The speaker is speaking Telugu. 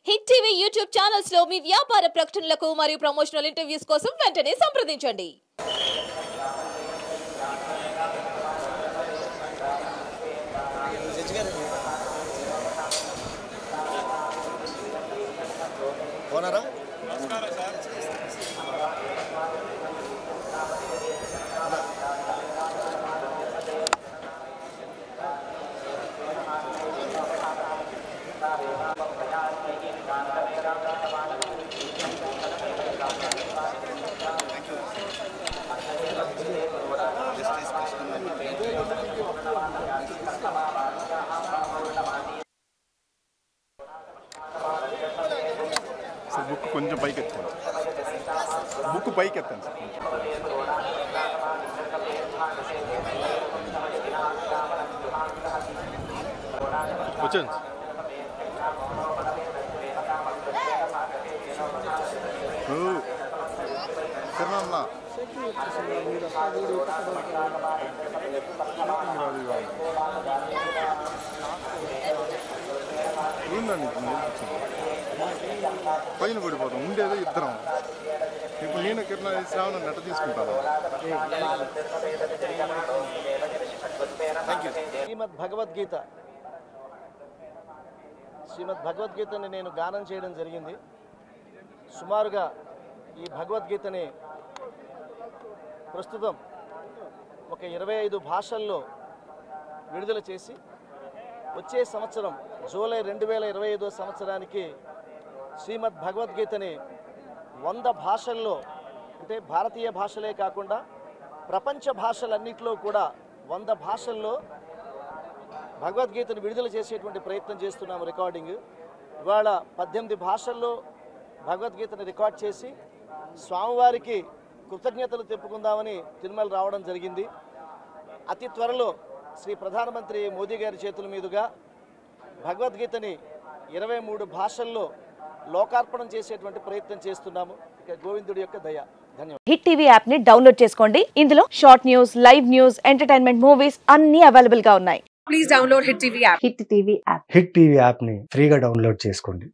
హిట్ టీవీ యూట్యూబ్ ఛానల్స్ లో మీ వ్యాపార ప్రకటనలకు మరియు ప్రమోషనల్ ఇంటర్వ్యూస్ కోసం వెంటనే సంప్రదించండి. నమస్కారం సార్. సార్ బుక్ కొంచెం పైకి ఎత్తాను. బుక్ పైకి ఎత్తాను సార్. వచ్చాను తిరుమల ఉందండి పైన పడిపోతాం ఉండేదో ఇద్దరం. ఇప్పుడు నేను కిరణ్ శ్రావణ నెట్ట తీసుకుంటాను. శ్రీమద్ భగవద్గీతని నేను గానం చేయడం జరిగింది. సుమారుగా ఈ భగవద్గీతని ప్రస్తుతం ఒక 25 భాషల్లో విడుదల చేసి వచ్చే సంవత్సరం జూలై 2025 సంవత్సరానికి శ్రీమద్ భగవద్గీతని 100 భాషల్లో, అంటే భారతీయ భాషలే కాకుండా ప్రపంచ భాషలన్నింటిలో కూడా 100 భాషల్లో భగవద్గీతను విడుదల చేసేటువంటి ప్రయత్నం చేస్తున్నాము. రికార్డింగ్ ఇవాళ 18 భాషల్లో భగవద్గీతను రికార్డ్ చేసి స్వామివారికి కృతజ్ఞతలు చెప్పుకుందామని తిరుమల రావడం జరిగింది. అతి త్వరలో శ్రీ ప్రధానమంత్రి మోదీ గారి చేతుల మీదుగా భగవద్గీతని 23 భాషల్లో లోకార్పణం చేసేటువంటి ప్రయత్నం చేస్తున్నాము. ఇక గోవిందుడి యొక్క దయ. ధన్యవాదాలు. హిట్ టీవీ యాప్ ని డౌన్లోడ్ చేసుకోండి. ఇందులో short news, live news, entertainment movies అన్ని అవైలబుల్ గా ఉన్నాయి. Please download Hit TV app. Hit TV app hit TV యాప్ని ఫ్రీగా డౌన్లోడ్ చేసుకోండి.